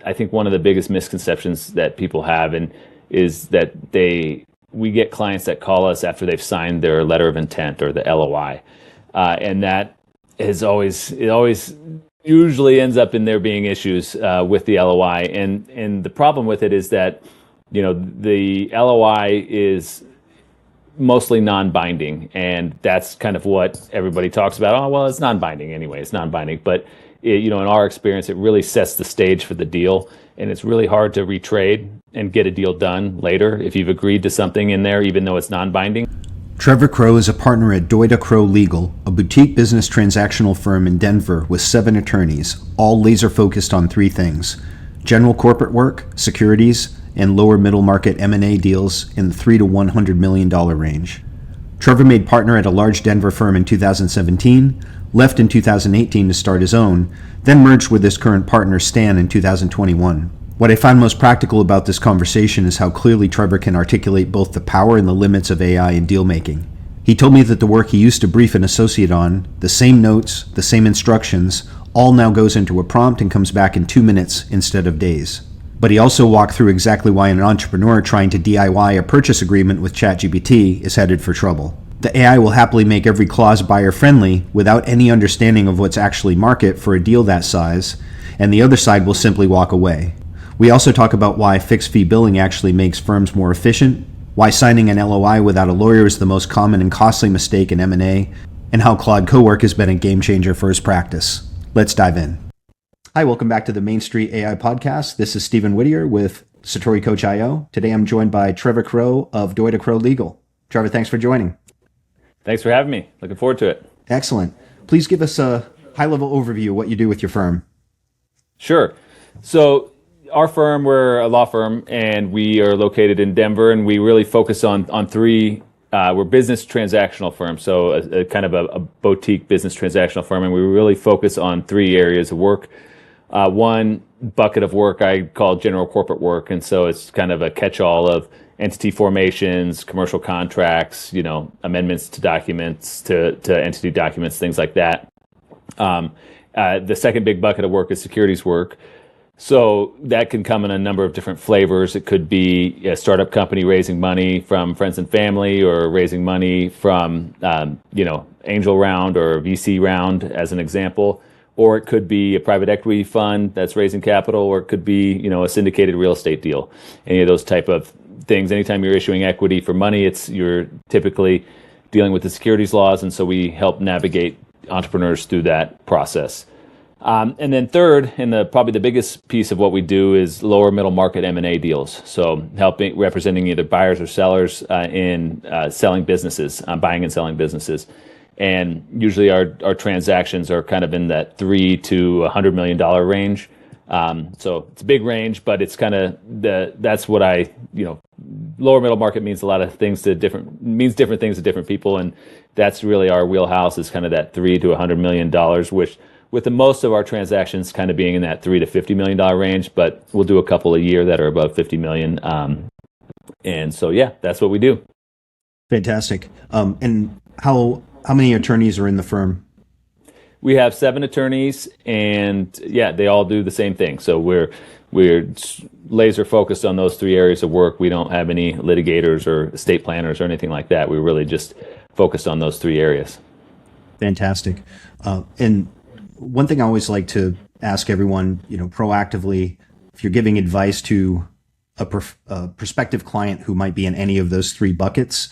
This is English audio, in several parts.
I think one of the biggest misconceptions that people have and is that we get clients that call us after they've signed their letter of intent or the LOI, and that is always usually ends up in there being issues with the LOI, and the problem with it is that the LOI is mostly non-binding, and that's kind of what everybody talks about. Oh, well, it's non-binding anyway. It's non-binding, but in our experience, it really sets the stage for the deal, and it's really hard to retrade and get a deal done later if you've agreed to something in there, even though it's non-binding. Trevor Crow is a partner at Doida Crow Legal, a boutique business transactional firm in Denver with 7 attorneys, all laser focused on 3 things: general corporate work, securities, and lower middle market M&A deals in the $3 to $100 million range. Trevor made partner at a large Denver firm in 2017, left in 2018 to start his own, then merged with his current partner Stan in 2021. What I find most practical about this conversation is how clearly Trevor can articulate both the power and the limits of AI in deal making. He told me that the work he used to brief an associate on, the same notes, the same instructions, all now goes into a prompt and comes back in 2 minutes instead of days. But he also walked through exactly why an entrepreneur trying to DIY a purchase agreement with ChatGPT is headed for trouble. The AI will happily make every clause buyer-friendly without any understanding of what's actually market for a deal that size, and the other side will simply walk away. We also talk about why fixed-fee billing actually makes firms more efficient, why signing an LOI without a lawyer is the most common and costly mistake in M&A, and how Claude Cowork has been a game-changer for his practice. Let's dive in. Hi, welcome back to the Main Street AI Podcast. This is Stephen Whittier with Satori Coach IO. Today I'm joined by Trevor Crow of Doida Crow Legal. Trevor, thanks for joining. Thanks for having me. Looking forward to it. Excellent. Please give us a high-level overview of what you do with your firm. Sure. So our firm, we're a law firm, and we are located in Denver, and we really focus on 3, we're business transactional firm, so a kind of a boutique business transactional firm, and we really focus on 3 areas of work. One bucket of work I call general corporate work, and so it's kind of a catch-all of entity formations, commercial contracts, amendments to documents, to entity documents, things like that. The second big bucket of work is securities work. So that can come in a number of different flavors. It could be a startup company raising money from friends and family, or raising money from, angel round or VC round, as an example. Or it could be a private equity fund that's raising capital, or it could be, a syndicated real estate deal. Any of those type of things. Anytime you're issuing equity for money, you're typically dealing with the securities laws, and so we help navigate entrepreneurs through that process. And then third, and probably the biggest piece of what we do, is lower middle market M&A deals. So representing either buyers or sellers in selling businesses, buying and selling businesses. And usually our transactions are kind of in that $3 to $100 million range. So it's a big range, but it's kind of that's what lower middle market means a lot of things different things to different people. And that's really our wheelhouse, is kind of that $3 to $100 million, which with the most of our transactions kind of being in that $3 to $50 million range, but we'll do a couple a year that are above $50 million. And so, that's what we do. Fantastic. And how many attorneys are in the firm? We have 7 attorneys, and they all do the same thing. So we're laser focused on those 3 areas of work. We don't have any litigators or estate planners or anything like that. We're really just focused on those 3 areas. Fantastic. And one thing I always like to ask everyone, proactively, if you're giving advice to a prospective client who might be in any of those 3 buckets,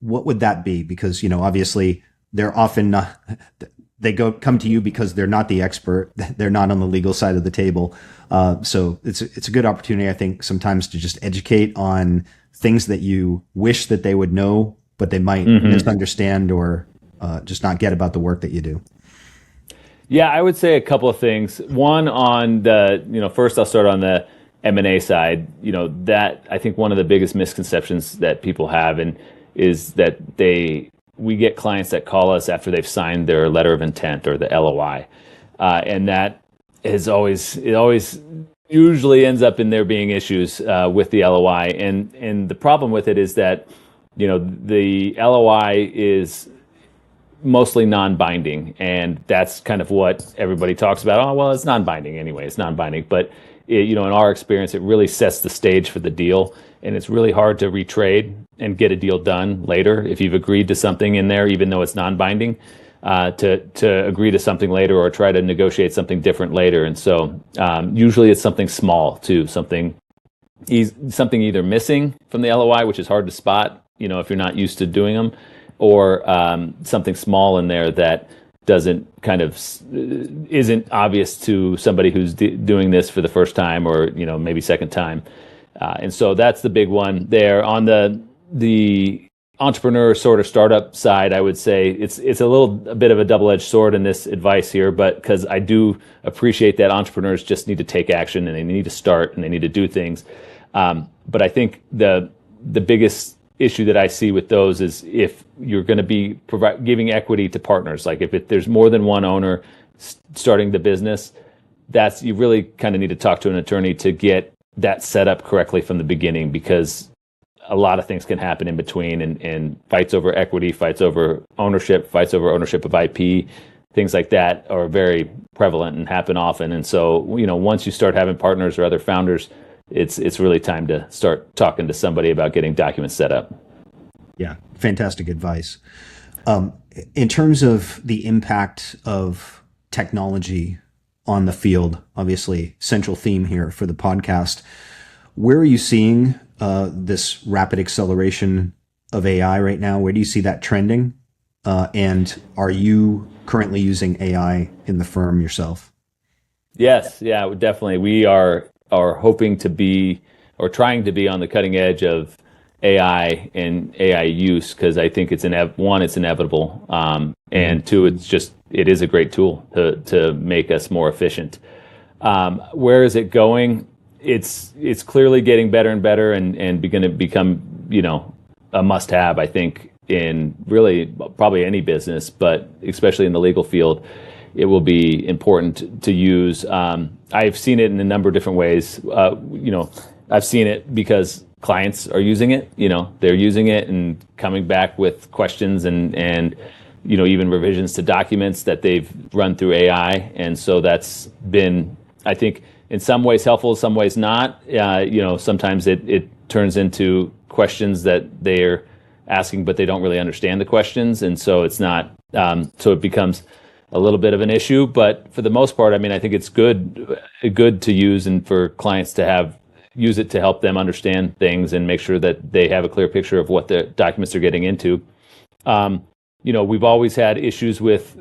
what would that be? Because, obviously they're often not, come to you because they're not the expert. They're not on the legal side of the table. So it's a good opportunity, I think, sometimes to just educate on things that you wish that they would know, but they might misunderstand or just not get about the work that you do. Yeah, I would say a couple of things. One, on the, first I'll start on the M&A side. That I think one of the biggest misconceptions that people have is that we get clients that call us after they've signed their letter of intent or the LOI. And that is always usually ends up in there being issues with the LOI. And the problem with it is that, the LOI is mostly non-binding, and that's kind of what everybody talks about. Oh, well, it's non-binding anyway. It's non-binding, but in our experience, it really sets the stage for the deal, and it's really hard to retrade and get a deal done later if you've agreed to something in there, even though it's non-binding. To agree to something later or try to negotiate something different later, and so usually it's something small too, something either missing from the LOI, which is hard to spot, if you're not used to doing them, or something small in there that doesn't isn't obvious to somebody who's doing this for the first time or maybe second time, and so that's the big one there. On the entrepreneur sort of startup side, I would say it's a bit of a double-edged sword in this advice here, but because I do appreciate that entrepreneurs just need to take action and they need to start and they need to do things. But I think the biggest issue that I see with those is if you're going to be giving equity to partners, like if there's more than one owner starting the business, you really kind of need to talk to an attorney to get that set up correctly from the beginning, because a lot of things can happen in between, and fights over equity, fights over ownership of IP, things like that are very prevalent and happen often. And so, once you start having partners or other founders, it's really time to start talking to somebody about getting documents set up. Yeah, fantastic advice. In terms of the impact of technology on the field, obviously central theme here for the podcast, where are you seeing this rapid acceleration of AI right now? Where do you see that trending? And are you currently using AI in the firm yourself? Yes, yeah, definitely. We are hoping to be, or trying to be, on the cutting edge of AI and AI use, because I think it's inevitable, and two, it is a great tool to make us more efficient. Where is it going? It's clearly getting better and better, and going to become a must-have, I think, in really probably any business, but especially in the legal field, it will be important to use. I've seen it in a number of different ways. I've seen it because clients are using it. They're using it and coming back with questions and even revisions to documents that they've run through AI, and so that's been, I think, in some ways helpful, some ways not. Sometimes it turns into questions that they're asking, but they don't really understand the questions, and so it's not. So it becomes a little bit of an issue. But for the most part, I think it's good to use, and for clients to use it to help them understand things and make sure that they have a clear picture of what the documents they're getting into. We've always had issues with,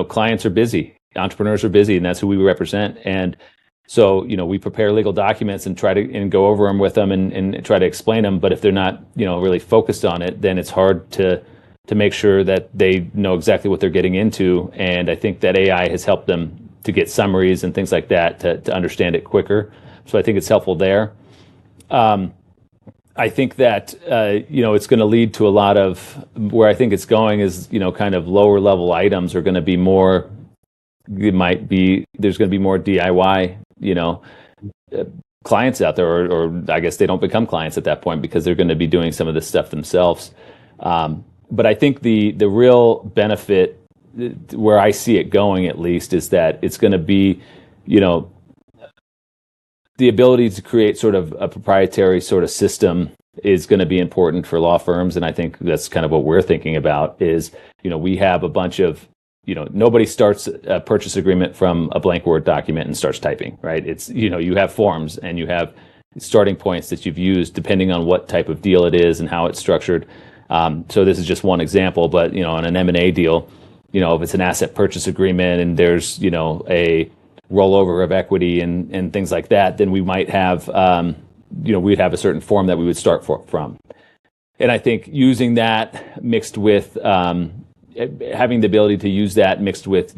clients are busy. Entrepreneurs are busy, and that's who we represent. And so, we prepare legal documents and try to go over them with them and try to explain them. But if they're not, really focused on it, then it's hard to make sure that they know exactly what they're getting into. And I think that AI has helped them to get summaries and things like that to understand it quicker. So I think it's helpful there. I think that, it's going to lead to a lot of, where I think it's going is, kind of lower level items are going to be more. There's going to be more DIY, clients out there, or I guess they don't become clients at that point because they're going to be doing some of this stuff themselves. But I think the real benefit, where I see it going at least, is that it's going to be, the ability to create sort of a proprietary sort of system is going to be important for law firms. And I think that's kind of what we're thinking about is, we have a bunch of, nobody starts a purchase agreement from a blank Word document and starts typing, right? It's, you have forms and you have starting points that you've used depending on what type of deal it is and how it's structured. So this is just one example, but, on an M&A deal, if it's an asset purchase agreement and there's, a rollover of equity and things like that, then we might have, we'd have a certain form that we would start from. And I think using that mixed with, having the ability to use that mixed with,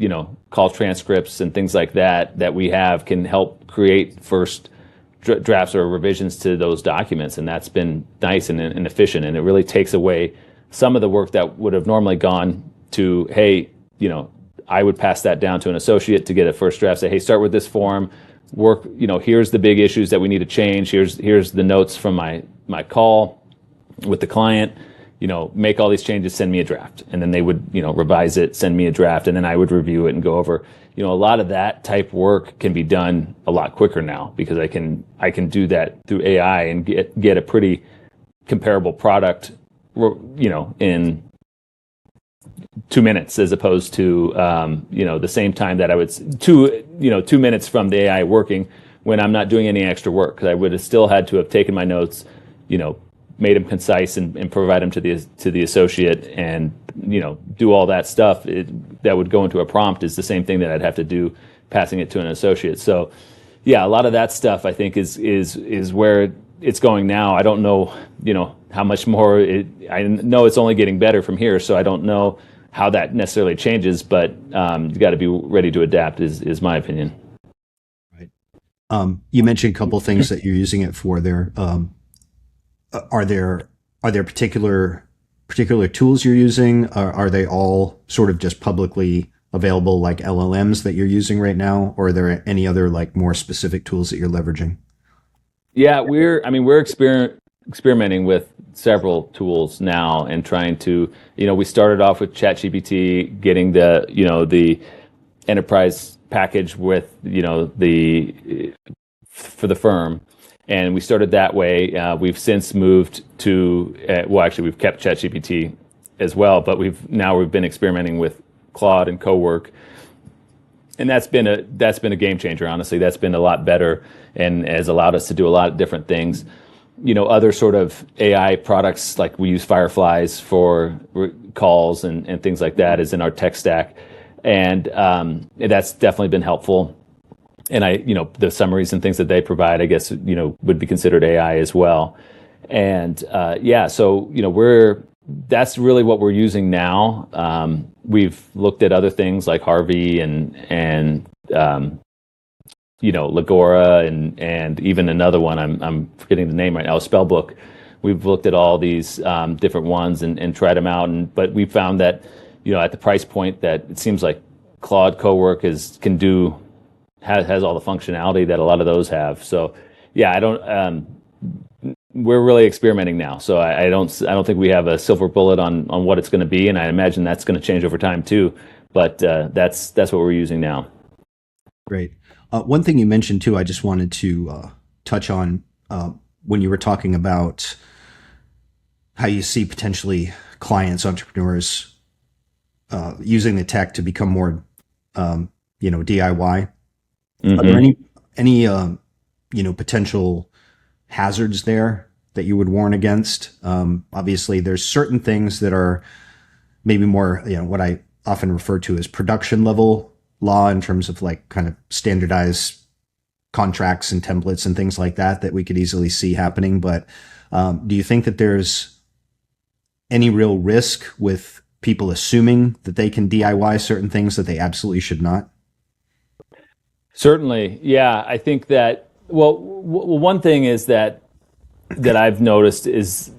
call transcripts and things like that we have can help create first drafts or revisions to those documents. And that's been nice and efficient. And it really takes away some of the work that would have normally gone to, hey, I would pass that down to an associate to get a first draft, say, hey, start with this form, work, here's the big issues that we need to change. Here's the notes from my call with the client. make all these changes, send me a draft. And then they would, revise it, send me a draft, and then I would review it and go over. A lot of that type work can be done a lot quicker now because I can do that through AI and get a pretty comparable product, in 2 minutes as opposed to, the same time that I would 2 minutes from the AI working when I'm not doing any extra work, because I would have still had to have taken my notes, made them concise and provide them to the associate and, do all that stuff that would go into a prompt is the same thing that I'd have to do passing it to an associate. So yeah, a lot of that stuff I think is where it's going now. I don't know, how much more I know it's only getting better from here. So I don't know how that necessarily changes, but you got to be ready to adapt is my opinion. Right. You mentioned a couple of things that you're using it for there. Are there particular tools you're using? Are they all sort of just publicly available like LLMs that you're using right now? Or are there any other like more specific tools that you're leveraging? Yeah, we're experimenting with several tools now and trying to, we started off with ChatGPT, getting the enterprise package with, for the firm. And we started that way. We've since moved to, actually we've kept ChatGPT as well, but we've been experimenting with Claude and Cowork. And that's been a game changer, honestly. That's been a lot better and has allowed us to do a lot of different things. Other sort of AI products, like we use Fireflies for calls and things like that is in our tech stack. And that's definitely been helpful. And the summaries and things that they provide, I guess, would be considered AI as well. And so, that's really what we're using now. We've looked at other things like Harvey and Legora and even another one, I'm forgetting the name right now, Spellbook. We've looked at all these different ones and tried them out. But we found that, at the price point that it seems like Claude Cowork has all the functionality that a lot of those have. So yeah, we're really experimenting now. So I don't think we have a silver bullet on what it's going to be. And I imagine that's going to change over time too. But that's what we're using now. Great. One thing you mentioned too, I just wanted to touch on when you were talking about how you see potentially clients, entrepreneurs using the tech to become more, DIY. Mm-hmm. Are there any potential hazards there that you would warn against? Obviously, there's certain things that are maybe more, what I often refer to as production level law in terms of like kind of standardized contracts and templates and things like that we could easily see happening. But do you think that there's any real risk with people assuming that they can DIY certain things that they absolutely should not? Certainly. Yeah. I think that, one thing is that I've noticed is,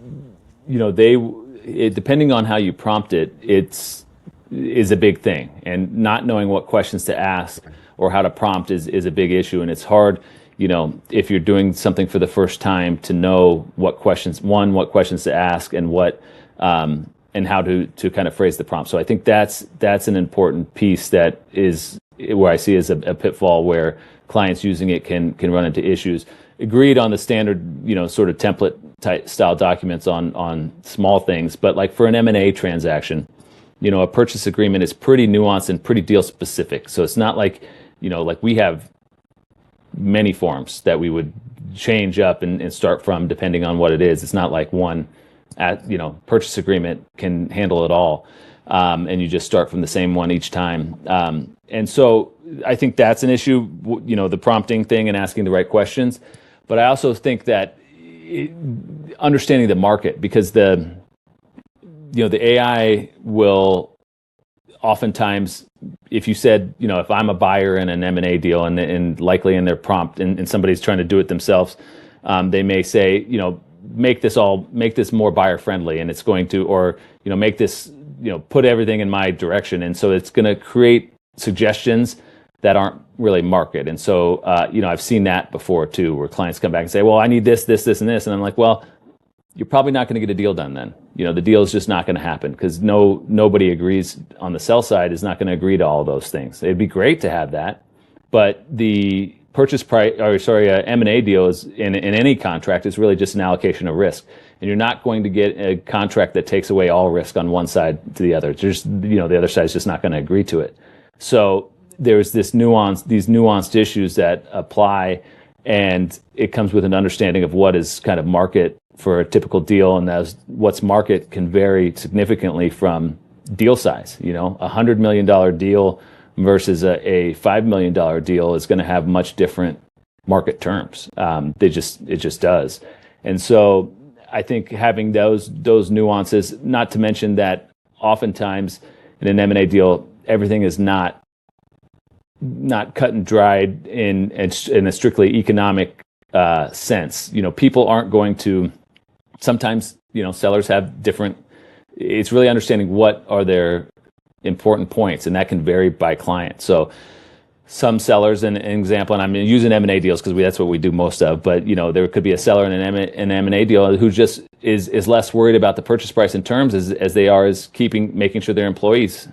depending on how you prompt it, is a big thing, and not knowing what questions to ask or how to prompt is a big issue. And it's hard, if you're doing something for the first time, to know what questions to ask and and how to kind of phrase the prompt. So I think that's an important piece that is where I see as a pitfall where clients using it can run into issues. Agreed on the standard, sort of template type style documents on small things, but like for an M&A transaction, a purchase agreement is pretty nuanced and pretty deal specific. So it's not like, like we have many forms that we would change up and start from depending on what it is. It's not like one purchase agreement can handle it all. And you just start from the same one each time. And so I think that's an issue, the prompting thing and asking the right questions. But I also think that understanding the market, because the AI will oftentimes, if you said, if I'm a buyer in an M&A deal and likely in their prompt and somebody's trying to do it themselves, they may say, make this more buyer friendly, and it's going to, or, make this, put everything in my direction. And so it's going to create suggestions that aren't really market. And so, I've seen that before too, where clients come back and say, well, I need this, and this. And I'm like, well, you're probably not going to get a deal done then. The deal is just not going to happen because nobody agrees on the sell side is not going to agree to all those things. It'd be great to have that, but the purchase price, M&A deal is in any contract is really just an allocation of risk. And you're not going to get a contract that takes away all risk on one side to the other. The other side is just not going to agree to it. So there's these nuanced issues that apply, and it comes with an understanding of what is kind of market for a typical deal, and what's market can vary significantly from deal size. $100 million deal versus a $5 million deal is going to have much different market terms. It just does. And so I think having those nuances, not to mention that oftentimes in an M&A deal, everything is not cut and dried in a strictly economic sense. People aren't going to. Sometimes sellers have different. It's really understanding what are their important points, and that can vary by client. So some sellers, an example, and I'm using M&A deals because that's what we do most of, but there could be a seller in an M&A deal who just is less worried about the purchase price and terms as they are as making sure their employees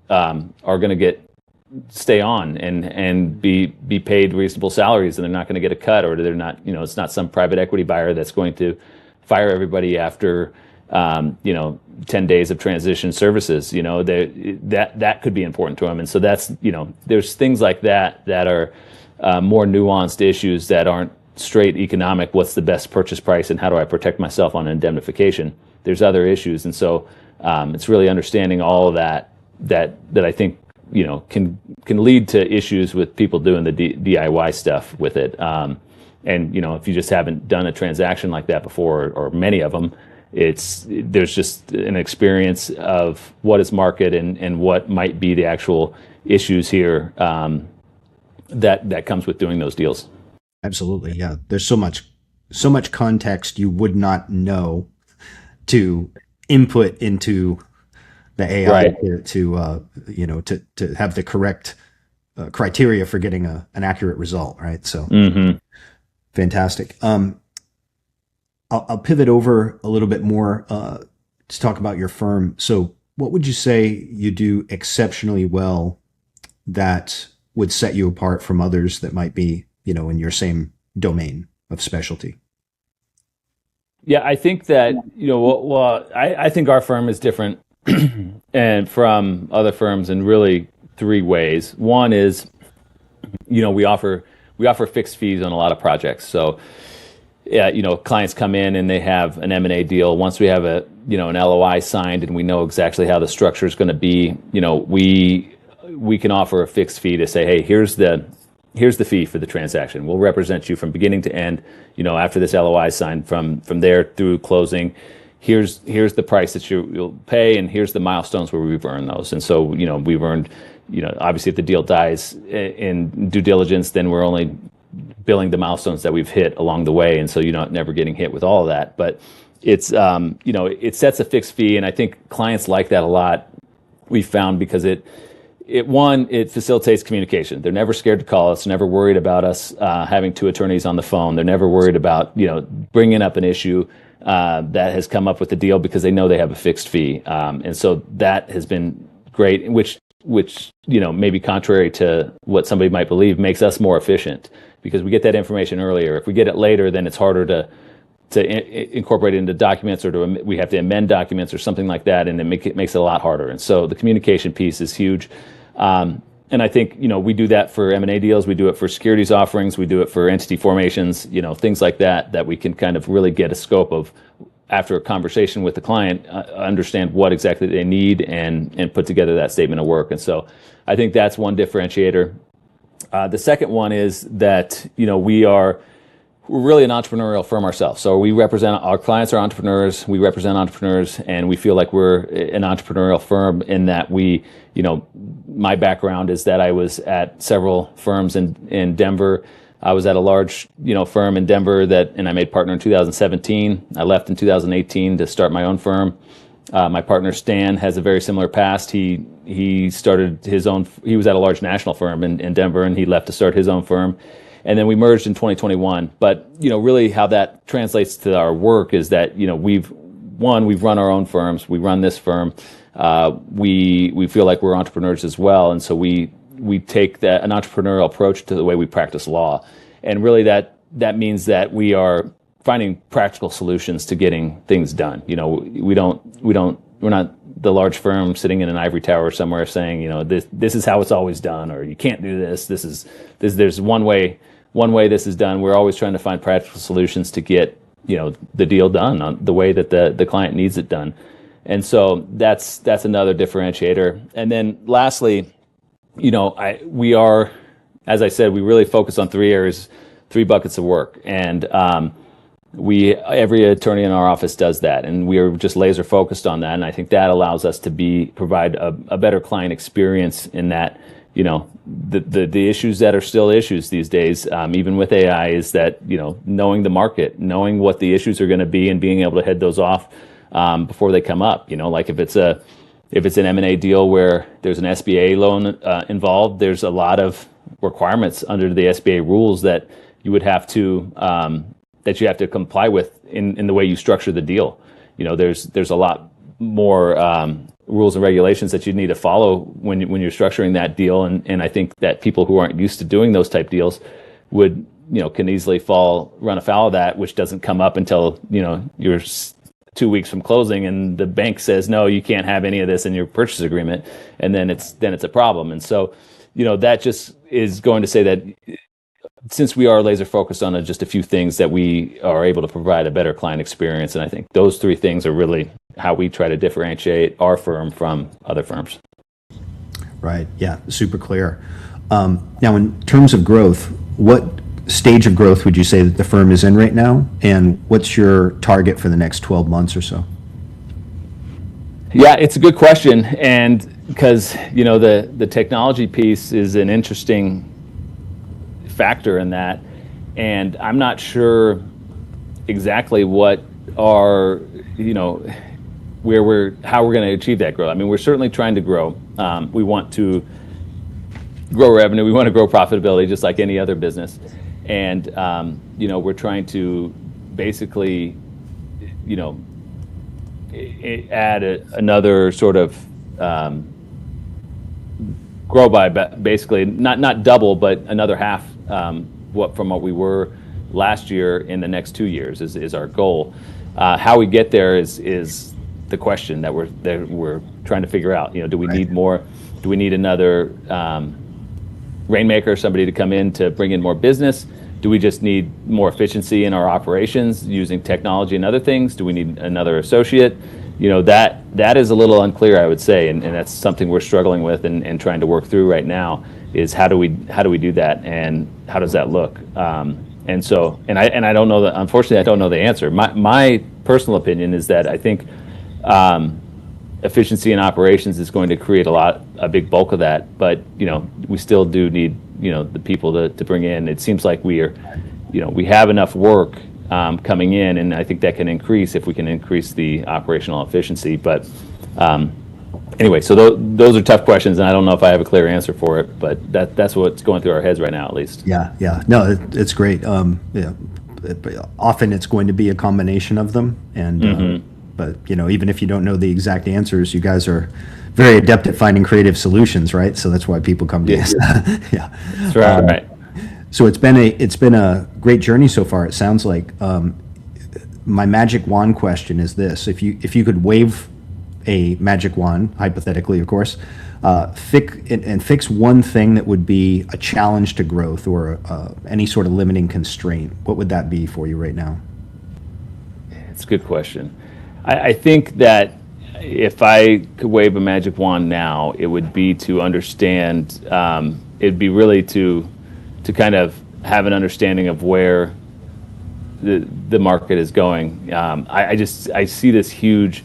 are going to stay on and be paid reasonable salaries, and they're not going to get a cut, or they're not, it's not some private equity buyer that's going to fire everybody after 10 days of transition services. That could be important to them. And so that's, there's things like that are more nuanced issues that aren't straight economic. What's the best purchase price and how do I protect myself on indemnification? There's other issues. And so it's really understanding all of that I think, can lead to issues with people doing the DIY stuff with it. And if you just haven't done a transaction like that before, or many of them, there's just an experience of what is market and what might be the actual issues here that comes with doing those deals. Absolutely, yeah. There's so much context you would not know to input into the AI, right, to have the correct criteria for getting an accurate result, right? So. Mm-hmm. Fantastic. I'll pivot over a little bit more to talk about your firm. So what would you say you do exceptionally well that would set you apart from others that might be, in your same domain of specialty? Yeah, I think that, I think our firm is different and from other firms in really three ways. One is, we offer fixed fees on a lot of projects. So, clients come in and they have an M&A deal. Once we have an LOI signed and we know exactly how the structure is going to be, we can offer a fixed fee to say, hey, here's the fee for the transaction. We'll represent you from beginning to end. After this LOI is signed, from there through closing. Here's the price that you'll pay, and here's the milestones where we've earned those. And so, we've earned. Obviously, if the deal dies in due diligence, then we're only billing the milestones that we've hit along the way, and so you're not never getting hit with all of that. But it's it sets a fixed fee, and I think clients like that a lot. We found because it facilitates communication. They're never scared to call us, never worried about us having two attorneys on the phone. They're never worried about bringing up an issue that has come up with the deal because they know they have a fixed fee, and so that has been great. Which maybe contrary to what somebody might believe, makes us more efficient because we get that information earlier. If we get it later, then it's harder to incorporate it into documents, or we have to amend documents or something like that, and it makes it a lot harder. And so the communication piece is huge. And I think we do that for M&A deals, we do it for securities offerings, we do it for entity formations, things like that we can kind of really get a scope of, after a conversation with the client, understand what exactly they need and put together that statement of work. And so I think that's one differentiator. The second one is that, we're really an entrepreneurial firm ourselves. So our clients are entrepreneurs, we represent entrepreneurs, and we feel like we're an entrepreneurial firm in that my background is that I was at several firms in Denver. I was at a large, firm in Denver and I made partner in 2017. I left in 2018 to start my own firm. My partner Stan has a very similar past. He started his own. He was at a large national firm in Denver, and he left to start his own firm. and then we merged in 2021. But really how that translates to our work is that we've run our own firms. We run this firm. We feel like we're entrepreneurs as well, and so we take an entrepreneurial approach to the way we practice law, and really that means that we are finding practical solutions to getting things done. We're not the large firm sitting in an ivory tower somewhere saying, this is how it's always done, or you can't do this. There's one way this is done. We're always trying to find practical solutions to get, the deal done on the way that the client needs it done. And so that's another differentiator. And then lastly, we are, as I said, we really focus on three areas, three buckets of work. And, every attorney in our office does that, and we are just laser focused on that. And I think that allows us to provide a better client experience in that, the issues that are still issues these days, even with AI, is that, knowing the market, knowing what the issues are going to be and being able to head those off before they come up. Like if it's an M&A deal where there's an SBA loan involved, there's a lot of requirements under the SBA rules that you would have to comply with in the way you structure the deal. There's a lot more rules and regulations that you need to follow when you're structuring that deal, and I think that people who aren't used to doing those type deals would can easily run afoul of that, which doesn't come up until you're 2 weeks from closing, and the bank says no, you can't have any of this in your purchase agreement, and then it's a problem. And so that just is going to say that since we are laser focused on just a few things, that we are able to provide a better client experience. And I think those three things are really how we try to differentiate our firm from other firms. Right. Yeah. Super clear. Now, in terms of growth, what stage of growth would you say that the firm is in right now? And what's your target for the next 12 months or so? Yeah, it's a good question. And because, the technology piece is an interesting factor in that, and I'm not sure exactly what how we're going to achieve that growth. I mean, we're certainly trying to grow. We want to grow revenue. We want to grow profitability, just like any other business. And we're trying to basically add another sort of grow by basically not double, but another half from what we were last year in the next 2 years is our goal. How we get there is the question that we're trying to figure out. Do we need more? Do we need another rainmaker, somebody to come in to bring in more business? Do we just need more efficiency in our operations using technology and other things? Do we need another associate? That is a little unclear, I would say, and that's something we're struggling with and trying to work through right now. Is how do we do that, and how does that look? And I don't know that. Unfortunately, I don't know the answer. My personal opinion is that I think efficiency in operations is going to create a big bulk of that. But we still do need the people to bring in. It seems like we have enough work coming in, and I think that can increase if we can increase the operational efficiency. But anyway, so those are tough questions, and I don't know if I have a clear answer for it, but that's what's going through our heads right now, at least. Yeah. No, it's great. Often it's going to be a combination of them, and but even if you don't know the exact answers, you guys are very adept at finding creative solutions, right? So that's why people come to you. Yeah, that's right. Right. So it's been a great journey so far. It sounds like. My magic wand question is this: if you could wave a magic wand, hypothetically, of course, fix one thing that would be a challenge to growth or any sort of limiting constraint, what would that be for you right now? It's a good question. I think that if I could wave a magic wand now, it would be to understand. It'd be really to kind of have an understanding of where the market is going. I see this huge,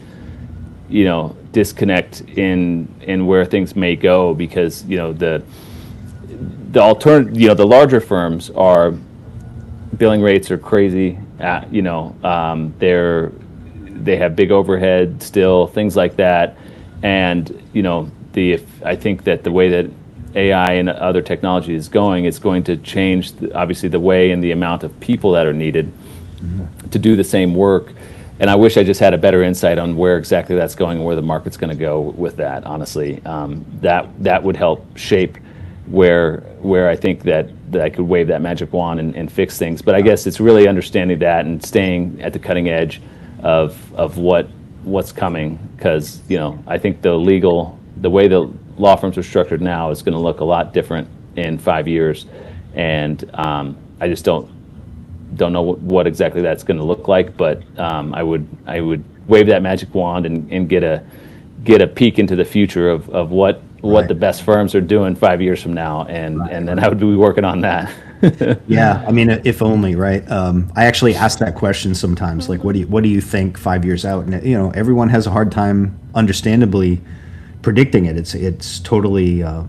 disconnect in where things may go, because the larger firms are billing rates are crazy. They have big overhead still, things like that, and I think that the way that AI and other technology is going, it's going to change, obviously, the way and the amount of people that are needed to do the same work. And I wish I just had a better insight on where exactly that's going and where the market's going to go with that, honestly. That would help shape where I think that I could wave that magic wand and fix things. But I guess it's really understanding that and staying at the cutting edge of what's coming, because I think the way the law firms are structured now is going to look a lot different in 5 years, and I just don't know what exactly that's going to look like. But I would wave that magic wand and get a peek into the future of what the best firms are doing 5 years from now, and then I would be working on that. Yeah, I mean, if only, right? I actually ask that question sometimes, like, what do you think 5 years out? And everyone has a hard time, understandably, predicting it. It's totally a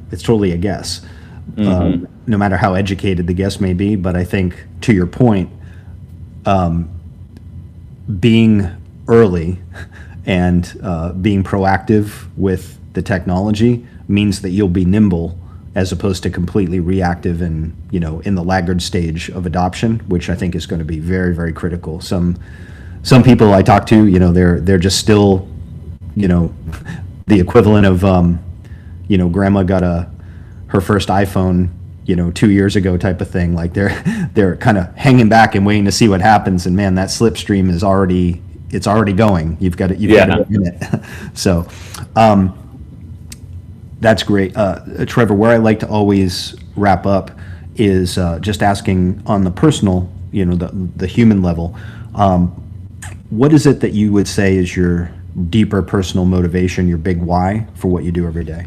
guess, no matter how educated the guess may be. But I think, to your point, being early and being proactive with the technology means that you'll be nimble, as opposed to completely reactive and in the laggard stage of adoption, which I think is going to be very, very critical. Some people I talk to, they're just still, the equivalent of grandma got her first iPhone 2 years ago type of thing. Like they're kind of hanging back and waiting to see what happens, and man, that slipstream is already going. You've got to be in it. So that's great. Trevor, where I like to always wrap up is just asking on the personal, the human level, what is it that you would say is your deeper personal motivation, your big why for what you do every day?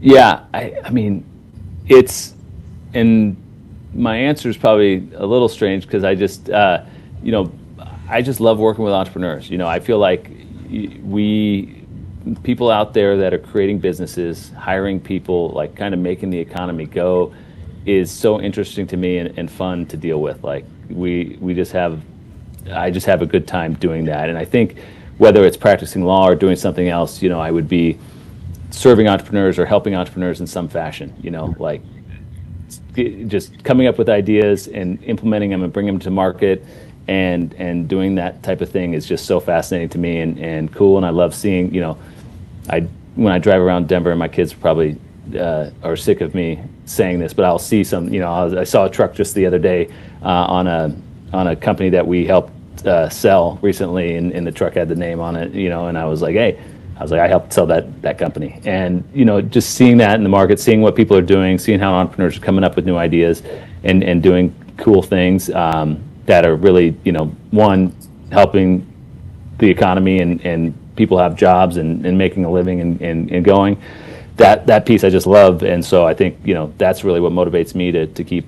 Yeah, I mean, and my answer is probably a little strange, because I just love working with entrepreneurs. I feel like people out there that are creating businesses, hiring people, like kind of making the economy go, is so interesting to me and fun to deal with. Like I just have a good time doing that. And I think whether it's practicing law or doing something else, I would be serving entrepreneurs or helping entrepreneurs in some fashion, like just coming up with ideas and implementing them and bringing them to market, and doing that type of thing is just so fascinating to me and cool. And I love seeing, when I drive around Denver, and my kids probably are sick of me saying this, but I'll see some, I saw a truck just the other day on a company that we helped sell recently, and the truck had the name on it, and I was like, hey, I helped sell that company. And, just seeing that in the market, seeing what people are doing, seeing how entrepreneurs are coming up with new ideas and doing cool things that are really, one, helping the economy and people have jobs and making a living and going. That piece I just love. And so I think, that's really what motivates me to keep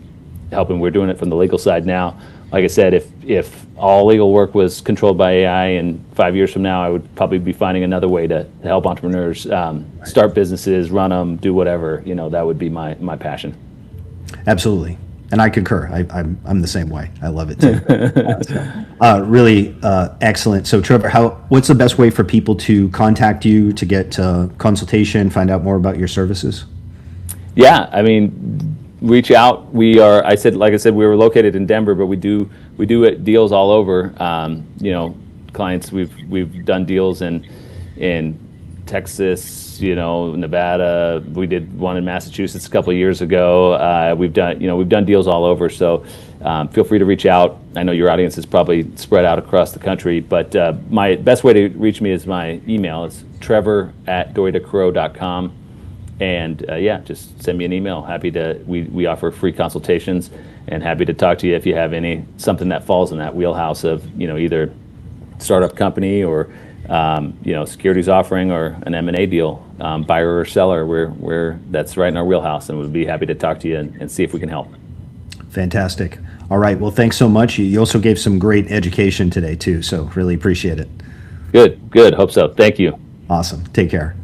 helping. We're doing it from the legal side now. Like I said, if all legal work was controlled by AI, and 5 years from now, I would probably be finding another way to help entrepreneurs start businesses, run them, do whatever. That would be my passion. Absolutely. And I concur. I'm the same way. I love it too. Really excellent. So Trevor, what's the best way for people to contact you, to get consultation, find out more about your services? Yeah, I mean, reach out. Like I said, we were located in Denver, but we do deals all over. Clients, we've done deals in Texas, Nevada. We did one in Massachusetts a couple of years ago. We've done deals all over. So feel free to reach out. I know your audience is probably spread out across the country, but my best way to reach me is my email. It's trevor@doidacrow.com. And just send me an email. We offer free consultations, and happy to talk to you if you have something that falls in that wheelhouse of, either startup company or, securities offering or an M&A deal, buyer or seller. That's right in our wheelhouse, and we'd be happy to talk to you and see if we can help. Fantastic. All right. Well, thanks so much. You also gave some great education today too, so really appreciate it. Good. Hope so. Thank you. Awesome. Take care.